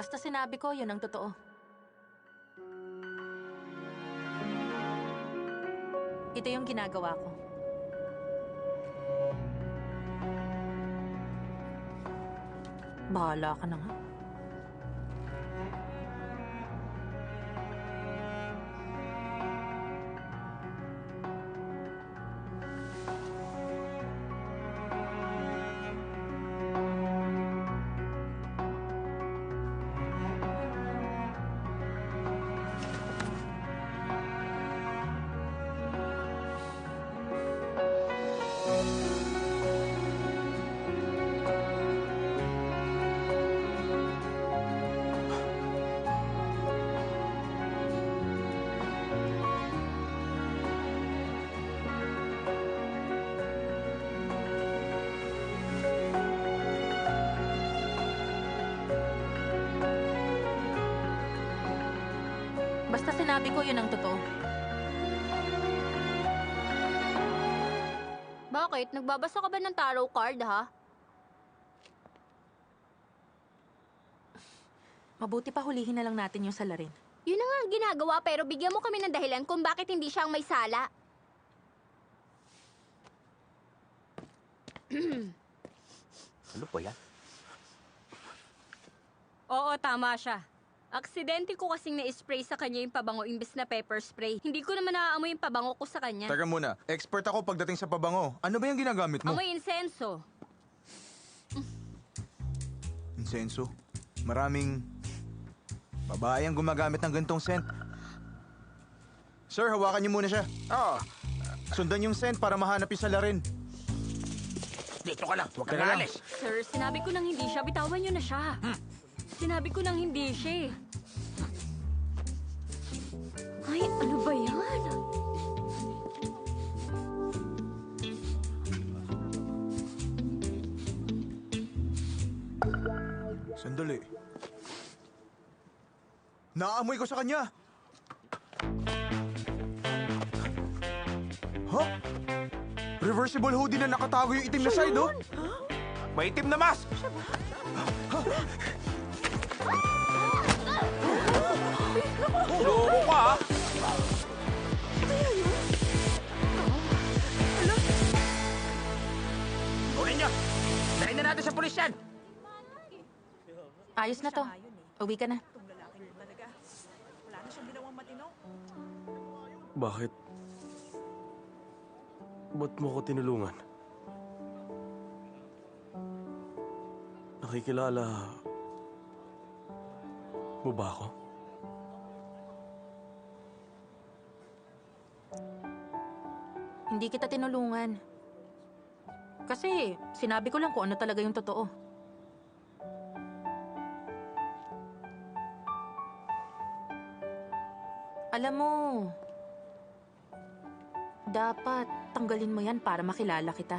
Basta sinabi ko, yun ang totoo. Ito yung ginagawa ko. Bahala ka na nga. Basta sinabi ko, yun ang totoo. Bakit? Nagbabasa ka ba ng tarot card, ha? Mabuti pa hulihin na lang natin yung salarin. Yun na nga ang ginagawa, pero bigyan mo kami ng dahilan kung bakit hindi siya ang may sala. Ano po yan? Oo, tama siya. Aksidente ko kasing na-spray sa kanya yung pabango imbes na pepper spray. Hindi ko naman naaamoy yung pabango ko sa kanya. Teka muna, expert ako pagdating sa pabango. Ano ba yung ginagamit mo? Amoy insenso. Insenso. Maraming babae ang gumagamit ng ganitong scent. Sir, hawakan niyo muna siya. Oo. Sundan yung scent para mahanap yung salarin. Dito ka lang. Huwag Teka kang lang. aalis. Sir, sinabi ko nang hindi siya. Bitawan niyo na siya. Sinabi ko nang hindi siya. Ay, ano ba yan? Sandali. Naamoy ko sa kanya. Huh? Reversible hoodie na nakatago yung itim na side, oh. May itim na mask! Loko ka, ha? Kunin niyo! Dalhin na natin sa pulis yan! Ayos na to. Uwi ka na. Bakit? Ba't mo ko tinulungan? Nakikilala mo ba ako? Hindi kita tinulungan. Kasi sinabi ko lang kung ano talaga yung totoo. Alam mo, dapat tanggalin mo yan para makilala kita.